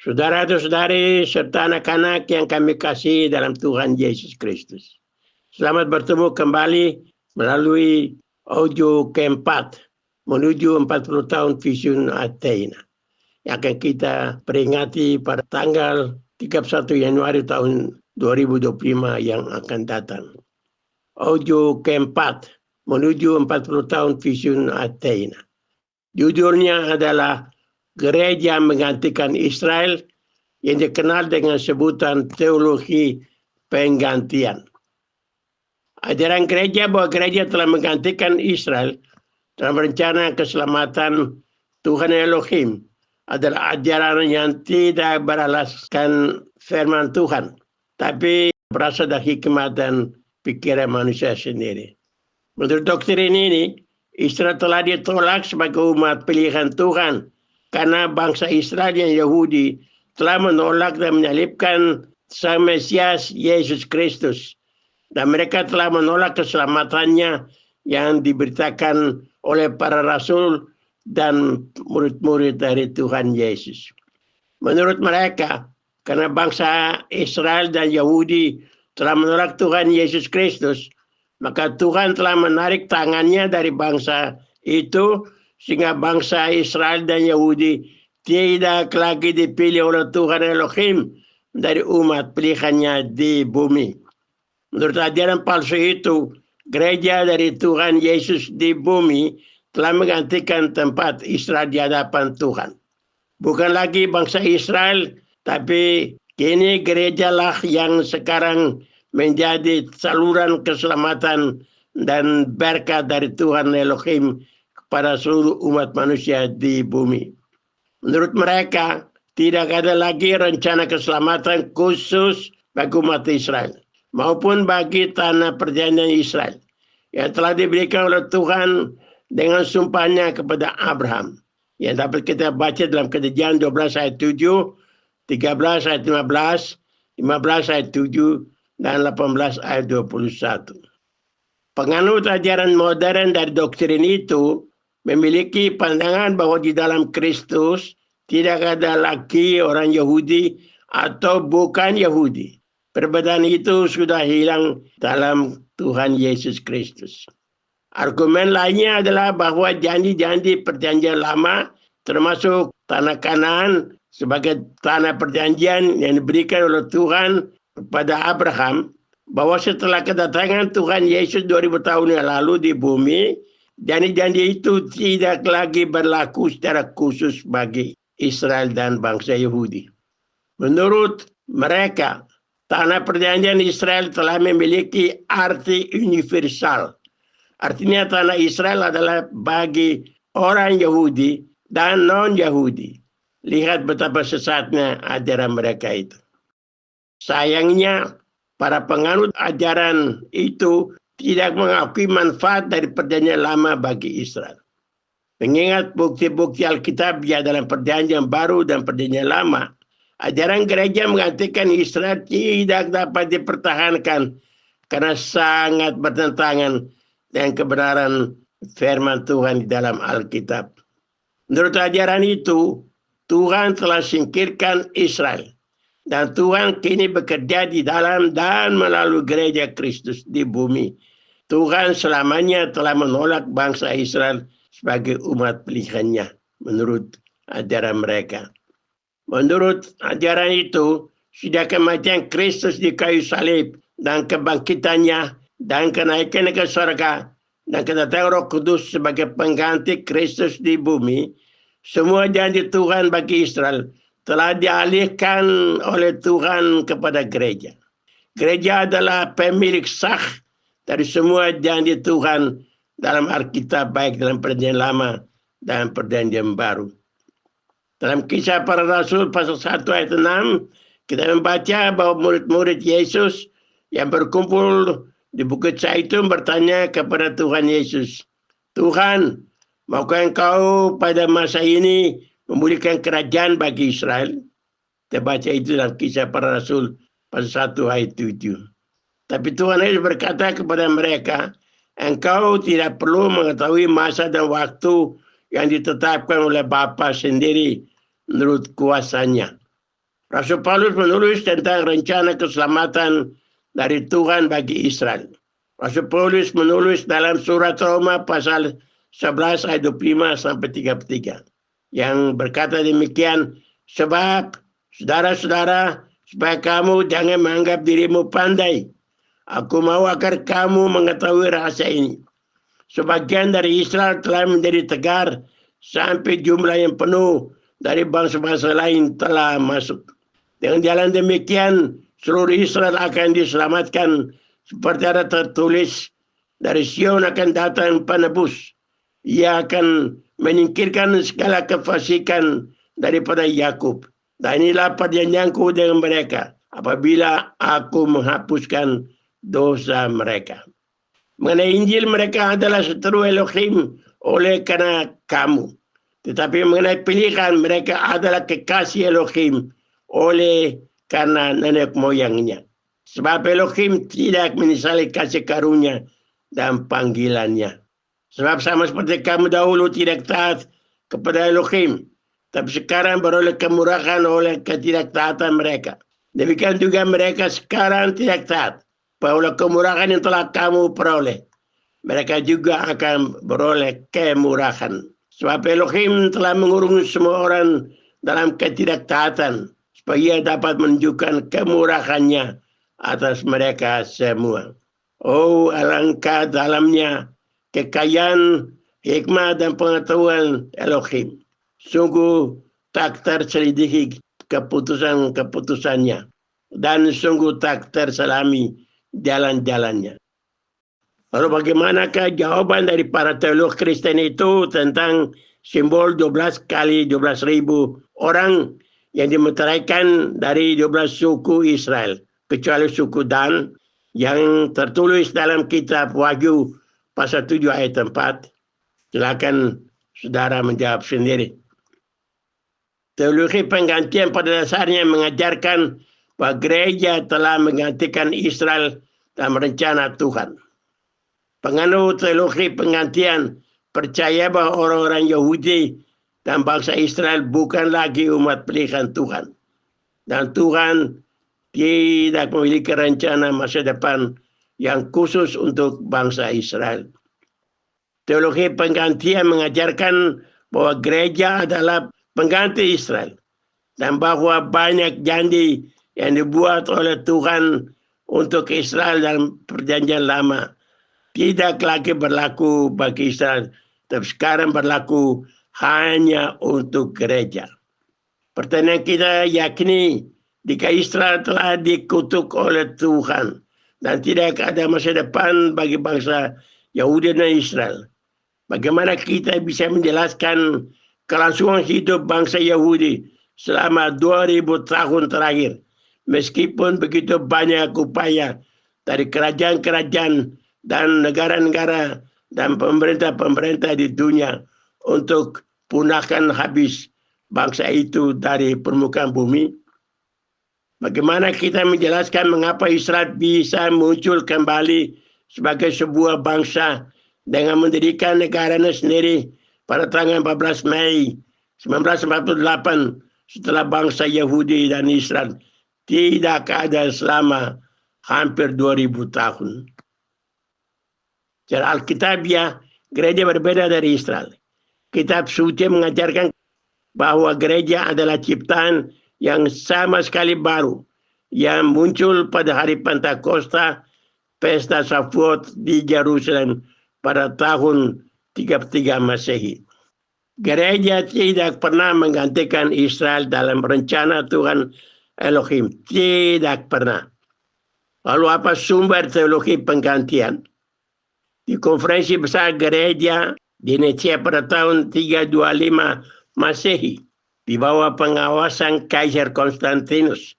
Saudara-saudari serta anak-anak yang kami kasih dalam Tuhan Yesus Kristus. Selamat bertemu kembali melalui audio keempat menuju 40 tahun Vision Athena yang akan kita peringati pada tanggal 31 Januari tahun 2025 yang akan datang. Audio keempat menuju 40 tahun Vision Athena. Judulnya adalah Gereja Menggantikan Israel yang dikenal dengan sebutan teologi penggantian. Ajaran gereja bahwa gereja telah menggantikan Israel dalam rencana keselamatan Tuhan Elohim adalah ajaran yang tidak beralaskan firman Tuhan, tapi berasal dari hikmat dan pikiran manusia sendiri. Menurut doktrin ini, Israel telah ditolak sebagai umat pilihan Tuhan karena bangsa Israel yang Yahudi telah menolak dan menyalibkan Sang Mesias Yesus Kristus. Dan mereka telah menolak keselamatannya yang diberitakan oleh para rasul dan murid-murid dari Tuhan Yesus. Menurut mereka, karena bangsa Israel dan Yahudi telah menolak Tuhan Yesus Kristus, maka Tuhan telah menarik tangannya dari bangsa itu sehingga bangsa Israel dan Yahudi tidak lagi dipilih oleh Tuhan Elohim dari umat pilihannya di bumi. Menurut ajaran palsu itu, gereja dari Tuhan Yesus di bumi telah menggantikan tempat Israel di hadapan Tuhan. Bukan lagi bangsa Israel, tapi kini gerejalah yang sekarang menjadi saluran keselamatan dan berkat dari Tuhan Elohim pada seluruh umat manusia di bumi. Menurut mereka, tidak ada lagi rencana keselamatan khusus bagi umat Israel, maupun bagi tanah perjanjian Israel, yang telah diberikan oleh Tuhan dengan sumpahnya kepada Abraham, yang dapat kita baca dalam Kejadian 12 ayat 7, 13 ayat 15, 15 ayat 7, dan 18 ayat 21. Penganut ajaran modern dari doktrin itu memiliki pandangan bahwa di dalam Kristus tidak ada lagi orang Yahudi atau bukan Yahudi. Perbedaan itu sudah hilang dalam Tuhan Yesus Kristus. Argumen lainnya adalah bahwa janji-janji perjanjian lama termasuk tanah Kanaan sebagai tanah perjanjian yang diberikan oleh Tuhan kepada Abraham, bahwa setelah kedatangan Tuhan Yesus 2000 tahun yang lalu di bumi, janji-janji itu tidak lagi berlaku secara khusus bagi Israel dan bangsa Yahudi. Menurut mereka, tanah perjanjian Israel telah memiliki arti universal. Artinya tanah Israel adalah bagi orang Yahudi dan non-Yahudi. Lihat betapa sesatnya ajaran mereka itu. Sayangnya, para penganut ajaran itu tidak mengakui manfaat dari perjanjian lama bagi Israel. Mengingat bukti-bukti Alkitab dalam perjanjian baru dan perjanjian lama, ajaran gereja menggantikan Israel tidak dapat dipertahankan karena sangat bertentangan dengan kebenaran firman Tuhan di dalam Alkitab. Menurut ajaran itu, Tuhan telah singkirkan Israel. Dan Tuhan kini bekerja di dalam dan melalui gereja Kristus di bumi. Tuhan selamanya telah menolak bangsa Israel sebagai umat pilihannya menurut ajaran mereka. Menurut ajaran itu, sudah kematian Kristus di kayu salib dan kebangkitannya dan kenaikan ke surga dan kedatangan Roh Kudus sebagai pengganti Kristus di bumi, semua janji Tuhan bagi Israel telah dialihkan oleh Tuhan kepada gereja. Gereja adalah pemilik sah dari semua janji Tuhan dalam Alkitab, baik dalam perjanjian lama dan perjanjian baru. Dalam Kisah Para Rasul pasal 1 ayat 6, kita membaca bahwa murid-murid Yesus yang berkumpul di Bukit Zaitun bertanya kepada Tuhan Yesus, "Tuhan, maukah Engkau pada masa ini memulihkan kerajaan bagi Israel?" Kita baca itu dalam Kisah Para Rasul pasal 1 ayat 7. Tapi Tuhan Yesus berkata kepada mereka, "Engkau tidak perlu mengetahui masa dan waktu yang ditetapkan oleh Bapa sendiri menurut kuasanya. Rasul Paulus menulis tentang rencana keselamatan dari Tuhan bagi Israel. Rasul Paulus menulis dalam surat Roma pasal 11 ayat 25 sampai 33 yang berkata demikian, sebab saudara-saudara, supaya kamu jangan menganggap dirimu pandai, aku mau agar kamu mengetahui rahasia ini. Sebagian dari Israel telah menjadi tegar sampai jumlah yang penuh dari bangsa-bangsa lain telah masuk. Dengan jalan demikian, seluruh Israel akan diselamatkan seperti ada tertulis, dari Sion akan datang penebus. Ia akan menyingkirkan segala kefasikan daripada Yakub. Dan inilah perjanjianku dengan mereka apabila aku menghapuskan dosa mereka. Mengenai Injil, mereka adalah seteru Elohim oleh karena kamu. Tetapi mengenai pilihan, mereka adalah kekasih Elohim oleh karena nenek moyangnya. Sebab Elohim tidak menyesali kasih karunia dan panggilannya. Sebab sama seperti kamu dahulu tidak taat kepada Elohim, tapi sekarang beroleh kemurahan oleh ketidaktaatan mereka. Demikian juga mereka sekarang tidak taat. Oleh kemurahan yang telah kamu peroleh, mereka juga akan beroleh kemurahan. Sebab Elohim telah mengurung semua orang dalam ketidaktaatan, supaya ia dapat menunjukkan kemurahannya atas mereka semua. Oh, alangkah dalamnya kekayaan, hikmah dan pengetahuan Elohim. Sungguh tak terselidiki keputusan-keputusannya, dan sungguh tak terselami jalan-jalannya. Lalu bagaimanakah jawaban dari para teolog Kristen itu tentang simbol 12 kali 12.000 orang yang dimeteraikan dari 12 suku Israel, kecuali suku Dan yang tertulis dalam kitab Wahyu pasal 7 ayat 4. Silakan saudara menjawab sendiri. Teologi penggantian pada dasarnya mengajarkan bahwa gereja telah menggantikan Israel dalam rencana Tuhan. Penganut teologi penggantian percaya bahwa orang-orang Yahudi dan bangsa Israel bukan lagi umat pilihan Tuhan. Dan Tuhan tidak memiliki rencana masa depan yang khusus untuk bangsa Israel. Teologi penggantian mengajarkan bahwa gereja adalah pengganti Israel, dan bahwa banyak janji yang dibuat oleh Tuhan untuk Israel dalam perjanjian lama tidak lagi berlaku bagi Israel, tapi sekarang berlaku hanya untuk gereja. Pertanyaan kita yakni, jika Israel telah dikutuk oleh Tuhan dan tidak ada masa depan bagi bangsa Yahudi dan Israel, bagaimana kita bisa menjelaskan kelangsungan hidup bangsa Yahudi selama 2000 tahun terakhir, meskipun begitu banyak upaya dari kerajaan-kerajaan dan negara-negara dan pemerintah-pemerintah di dunia untuk punahkan habis bangsa itu dari permukaan bumi? Bagaimana kita menjelaskan mengapa Israel bisa muncul kembali sebagai sebuah bangsa dengan mendirikan negaranya sendiri pada tanggal 14 Mei 1948 setelah bangsa Yahudi dan Israel tidak ada selama hampir 2000 tahun. Secara Alkitabiah, gereja berbeda dari Israel. Kitab suci mengajarkan bahwa gereja adalah ciptaan yang sama sekali baru, yang muncul pada hari Pentakosta, Pesta Shavuot di Yerusalem pada tahun 33 Masehi. Gereja tidak pernah menggantikan Israel dalam rencana Tuhan Elohim. Tidak pernah. Lalu apa sumber teologi penggantian? Di konferensi besar gereja di Nicea pada tahun 325 Masehi, di bawah pengawasan Kaisar Konstantinus,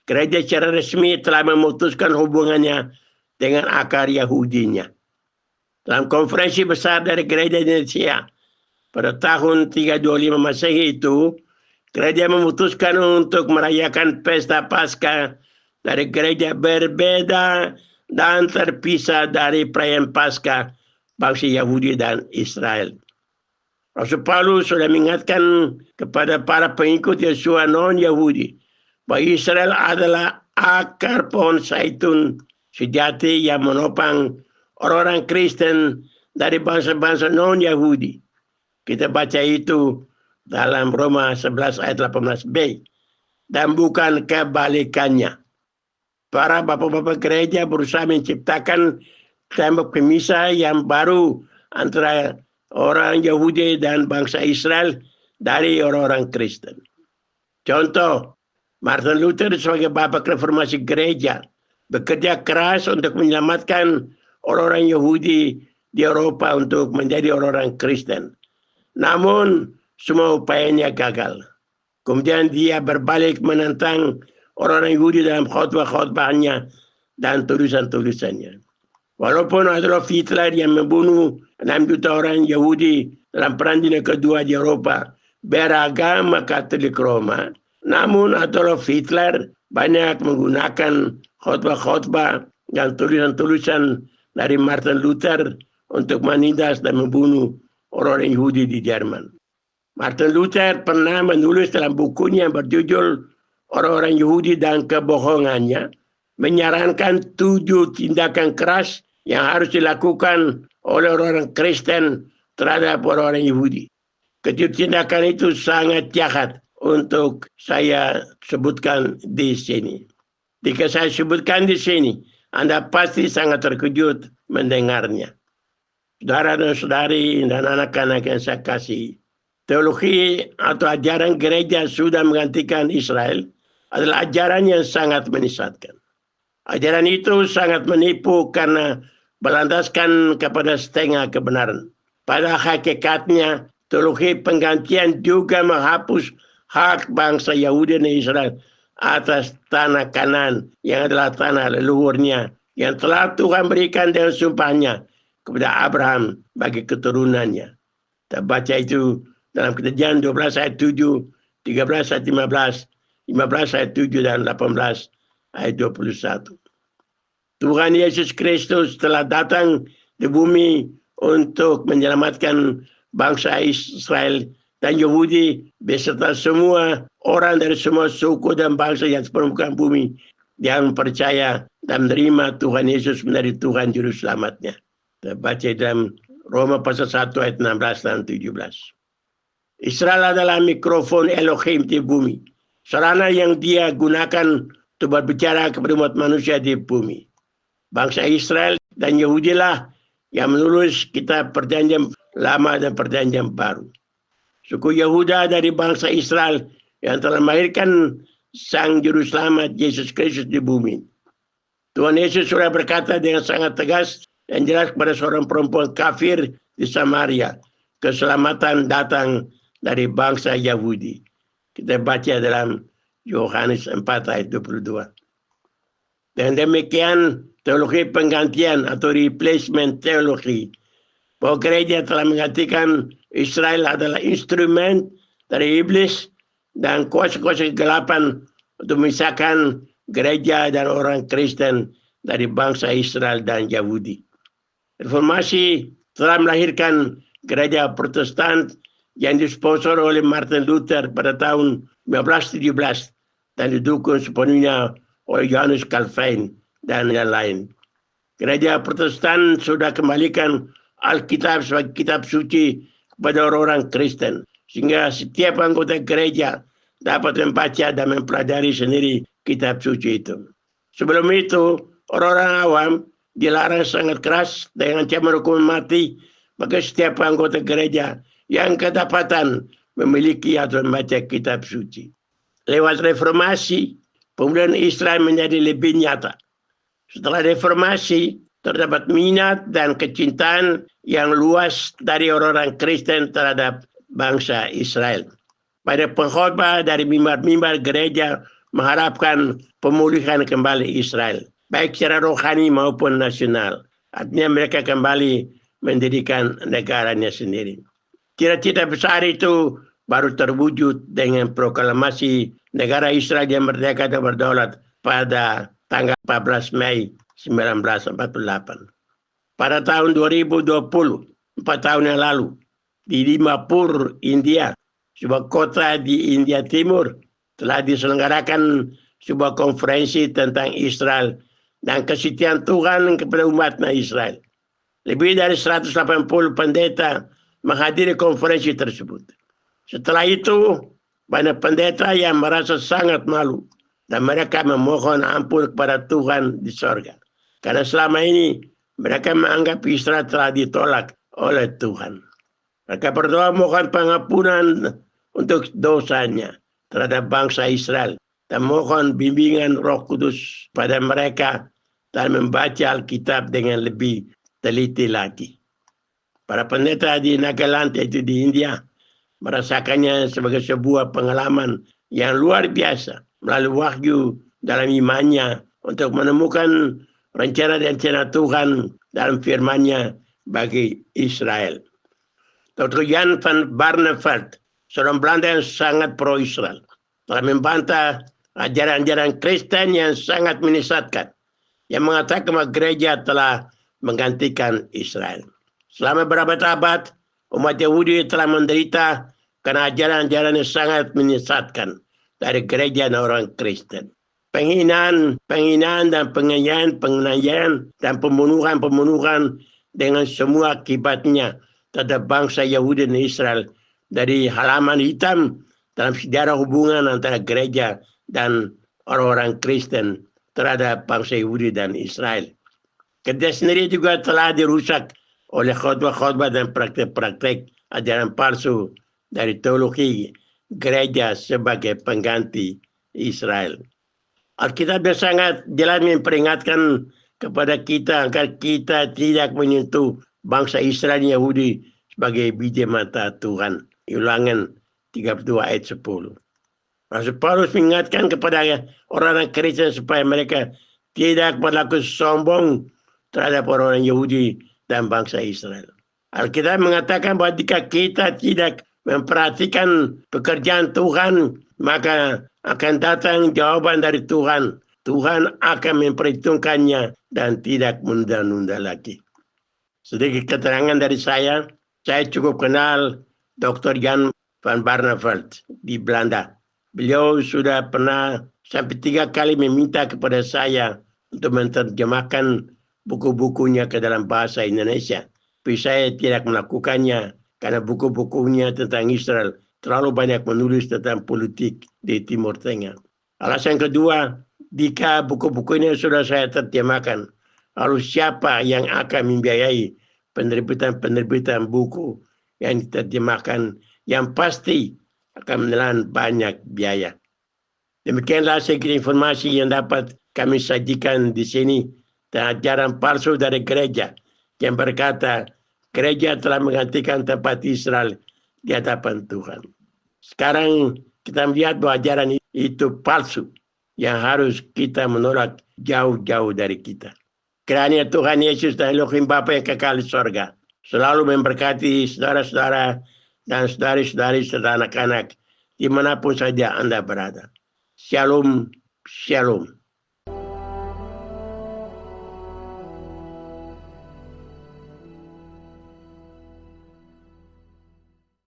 gereja secara resmi telah memutuskan hubungannya dengan akar Yahudinya. Dalam konferensi besar dari gereja di Nicea pada tahun 325 Masehi itu, gereja memutuskan untuk merayakan pesta Paskah dari gereja berbeda dan terpisah dari perayaan Paskah bangsa Yahudi dan Israel. Rasul Paulus sudah mengingatkan kepada para pengikut Yesua non-Yahudi bahwa Israel adalah akar pohon zaitun sejati yang menopang orang-orang Kristen dari bangsa-bangsa non-Yahudi. Kita baca itu dalam Roma 11 ayat 18b. Dan bukan kebalikannya. Para bapak-bapak gereja berusaha menciptakan tembok pemisah yang baru antara orang Yahudi dan bangsa Israel dari orang-orang Kristen. Contoh, Martin Luther sebagai bapak reformasi gereja bekerja keras untuk menyelamatkan orang-orang Yahudi di Eropa untuk menjadi orang-orang Kristen. Namun, semua upayanya gagal. Kemudian dia berbalik menentang orang-orang Yahudi dalam khotbah-khotbahnya dan tulisan-tulisannya. Walaupun Adolf Hitler yang membunuh 6 juta orang Yahudi dalam Perang Dunia Kedua di Eropa beragama Katolik Roma, namun Adolf Hitler banyak menggunakan khotbah-khotbah dan tulisan-tulisan dari Martin Luther untuk menindas dan membunuh orang-orang Yahudi di Jerman. Martin Luther pernah menulis dalam bukunya yang berjudul Orang-orang Yahudi dan Kebohongannya, menyarankan 7 tindakan keras yang harus dilakukan oleh orang-orang Kristen terhadap orang-orang Yahudi. Ketujuh tindakan itu sangat jahat untuk saya sebutkan di sini. Jika saya sebutkan di sini, Anda pasti sangat terkejut mendengarnya. Saudara dan saudari dan anak-anak yang saya kasih, teologi atau ajaran gereja sudah menggantikan Israel adalah ajaran yang sangat menyesatkan. Ajaran itu sangat menipu karena berlandaskan kepada setengah kebenaran. Pada hakikatnya, teologi penggantian juga menghapus hak bangsa Yahudi dan Israel atas tanah Kanan yang adalah tanah leluhurnya yang telah Tuhan berikan dengan sumpahnya kepada Abraham bagi keturunannya. Kita baca itu dalam Kejadian 12 ayat 7, 13 ayat 15, 15 ayat 7 dan 18 ayat 21. Tuhan Yesus Kristus telah datang di bumi untuk menyelamatkan bangsa Israel dan Yahudi beserta semua orang dari semua suku dan bangsa yang sepermukaan bumi yang percaya dan menerima Tuhan Yesus menjadi Tuhan Juru Selamatnya. Kita baca dalam Roma pasal 1 ayat 16 dan 17. Israel adalah mikrofon Elohim di bumi. Sarana yang dia gunakan untuk berbicara kepada umat manusia di bumi. Bangsa Israel dan Yahudi lah yang menulis kitab Perjanjian Lama dan Perjanjian Baru. Suku Yehuda dari bangsa Israel yang telah melahirkan Sang Juru Selamat Yesus Kristus di bumi. Tuhan Yesus sudah berkata dengan sangat tegas dan jelas kepada seorang perempuan kafir di Samaria, keselamatan datang dari bangsa Yahudi. Kita baca dalam Yohanes 4 ayat 22. Dan demikian teologi penggantian atau replacement teologi, bahwa gereja telah menggantikan Israel adalah instrumen dari iblis dan kuasa-kuasa kegelapan untuk memisahkan gereja dan orang Kristen dari bangsa Israel dan Yahudi. Reformasi telah melahirkan gereja Protestan yang disponsor oleh Martin Luther pada tahun 1517 dan didukung sepenuhnya oleh Johannes Calvin dan yang lain. Gereja Protestan sudah kembalikan Alkitab sebagai kitab suci kepada orang-orang Kristen, sehingga setiap anggota gereja dapat membaca dan mempelajari sendiri kitab suci itu. Sebelum itu, orang-orang awam dilarang sangat keras dengan ancaman hukuman mati bagi setiap anggota gereja yang kedapatan memiliki atau membaca kitab suci. Lewat reformasi, pemulihan Israel menjadi lebih nyata. Setelah reformasi, terdapat minat dan kecintaan yang luas dari orang-orang Kristen terhadap bangsa Israel. Pada pengkhotbah dari mimbar-mimbar gereja mengharapkan pemulihan kembali Israel, baik secara rohani maupun nasional. Artinya mereka kembali mendirikan negaranya sendiri. Cita-cita besar itu baru terwujud dengan proklamasi negara Israel yang merdeka dan berdaulat pada tanggal 14 Mei 1948. Pada tahun 2020, 4 tahun yang lalu, di Dimapur, India, sebuah kota di India Timur, telah diselenggarakan sebuah konferensi tentang Israel dan kesetiaan Tuhan kepada umatnya Israel. Lebih dari 180 pendeta menghadiri konferensi tersebut. Setelah itu, banyak pendeta yang merasa sangat malu dan mereka memohon ampun kepada Tuhan di sorga. Karena selama ini mereka menganggap Israel telah ditolak oleh Tuhan. Mereka berdoa mohon pengampunan untuk dosanya terhadap bangsa Israel dan mohon bimbingan Roh Kudus pada mereka dan membaca Alkitab dengan lebih teliti lagi. Para pendeta di Nagaland, yaitu di India, merasakannya sebagai sebuah pengalaman yang luar biasa melalui wahyu dalam imannya untuk menemukan rencana Tuhan dalam firman-Nya bagi Israel. Dr. Jan van Barneveld, seorang Belanda yang sangat pro-Israel, telah membantah ajaran-ajaran Kristen yang sangat menyesatkan, yang mengatakan bahwa gereja telah menggantikan Israel. Selama berabad-abad, umat Yahudi telah menderita karena ajaran-ajaran yang sangat menyesatkan dari gereja dan orang Kristen. Penghinaan dan penganiayaan dan pembunuhan dengan semua akibatnya terhadap bangsa Yahudi dan Israel dari halaman hitam dalam sejarah hubungan antara gereja dan orang-orang Kristen terhadap bangsa Yahudi dan Israel. Gereja sendiri juga telah dirusak oleh khotbah-khotbah dan praktek-praktek ajaran palsu dari teologi gereja sebagai pengganti Israel. Alkitab sangat jelas memperingatkan kepada kita agar kita tidak menyentuh bangsa Israel Yahudi sebagai biji mata Tuhan. Ulangan 32 ayat 10. Rasul Paulus mengingatkan kepada orang-orang Kristen supaya mereka tidak berlaku sombong terhadap orang-orang Yahudi dan bangsa Israel. Alkitab mengatakan bahwa jika kita tidak memperhatikan pekerjaan Tuhan, maka akan datang jawaban dari Tuhan. Tuhan akan memperhitungkannya dan tidak menunda-nunda lagi. Sedikit keterangan dari saya cukup kenal Dr. Jan van Barneveld di Belanda. Beliau sudah pernah sampai 3 kali meminta kepada saya untuk menerjemahkan buku-bukunya ke dalam bahasa Indonesia. Tapi saya tidak melakukannya karena buku-bukunya tentang Israel terlalu banyak menulis tentang politik di Timur Tengah. Alasan kedua, jika buku-buku ini sudah saya terjemahkan, lalu siapa yang akan membiayai penerbitan buku yang diterjemahkan yang pasti akan menelan banyak biaya. Demikianlah sedikit informasi yang dapat kami sajikan di sini dan ajaran palsu dari gereja yang berkata gereja telah menggantikan tempat Israel di hadapan Tuhan. Sekarang kita melihat bahwa ajaran itu palsu yang harus kita menolak jauh-jauh dari kita. Kiranya Tuhan Yesus dan Elohim Bapa yang kekal di sorga selalu memberkati saudara-saudara dan saudari-saudari serta anak-anak dimanapun saja Anda berada. Shalom, shalom.